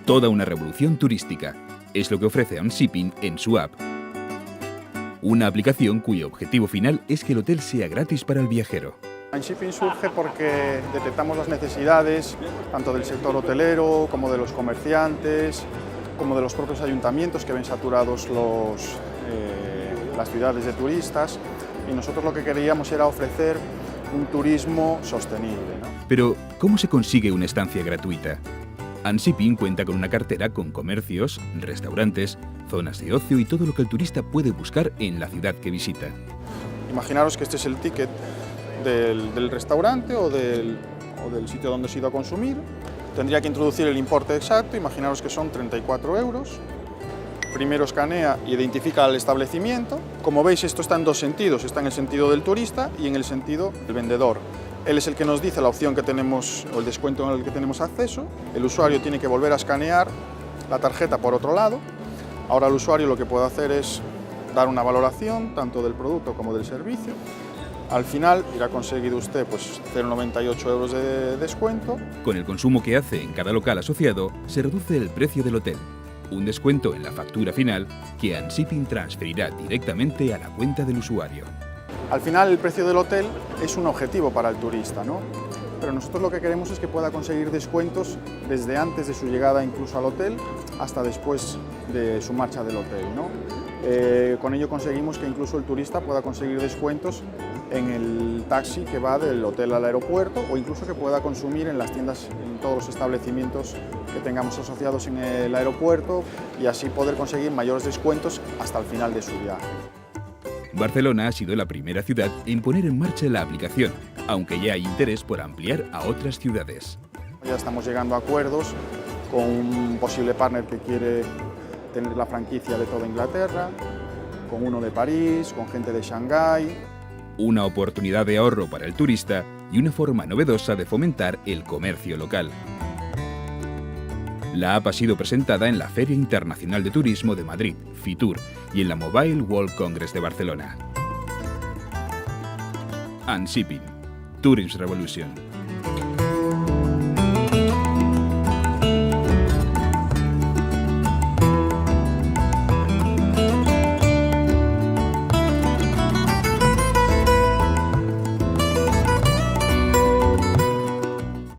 Toda una revolución turística es lo que ofrece OnShipping en su app. Una aplicación cuyo objetivo final es que el hotel sea gratis para el viajero. OnShipping surge porque detectamos las necesidades tanto del sector hotelero como de los comerciantes, como de los propios ayuntamientos que ven saturados las ciudades de turistas, y nosotros lo que queríamos era ofrecer un turismo sostenible, ¿no? Pero, ¿cómo se consigue una estancia gratuita? OnShipping cuenta con una cartera con comercios, restaurantes, zonas de ocio y todo lo que el turista puede buscar en la ciudad que visita. Imaginaros que este es el ticket del restaurante o del sitio donde se ha ido a consumir. Tendría que introducir el importe exacto, imaginaros que son 34 euros. Primero escanea y identifica el establecimiento. Como veis, esto está en dos sentidos, está en el sentido del turista y en el sentido del vendedor. Él es el que nos dice la opción que tenemos o el descuento en el que tenemos acceso. El usuario tiene que volver a escanear la tarjeta por otro lado. Ahora el usuario lo que puede hacer es dar una valoración tanto del producto como del servicio. Al final irá conseguido usted 0,98 euros de descuento. Con el consumo que hace en cada local asociado, se reduce el precio del hotel. Un descuento en la factura final que OnShipping transferirá directamente a la cuenta del usuario. Al final el precio del hotel es un objetivo para el turista, ¿no? Pero nosotros lo que queremos es que pueda conseguir descuentos desde antes de su llegada incluso al hotel hasta después de su marcha del hotel, ¿no? Con ello conseguimos que incluso el turista pueda conseguir descuentos en el taxi que va del hotel al aeropuerto, o incluso que pueda consumir en las tiendas, en todos los establecimientos que tengamos asociados en el aeropuerto, y así poder conseguir mayores descuentos hasta el final de su viaje. Barcelona ha sido la primera ciudad en poner en marcha la aplicación, aunque ya hay interés por ampliar a otras ciudades. Ya estamos llegando a acuerdos con un posible partner que quiere tener la franquicia de toda Inglaterra, con uno de París, con gente de Shanghái. Una oportunidad de ahorro para el turista y una forma novedosa de fomentar el comercio local. La app ha sido presentada en la Feria Internacional de Turismo de Madrid, Fitur, y en la Mobile World Congress de Barcelona. OnShipping, Tourism Revolution.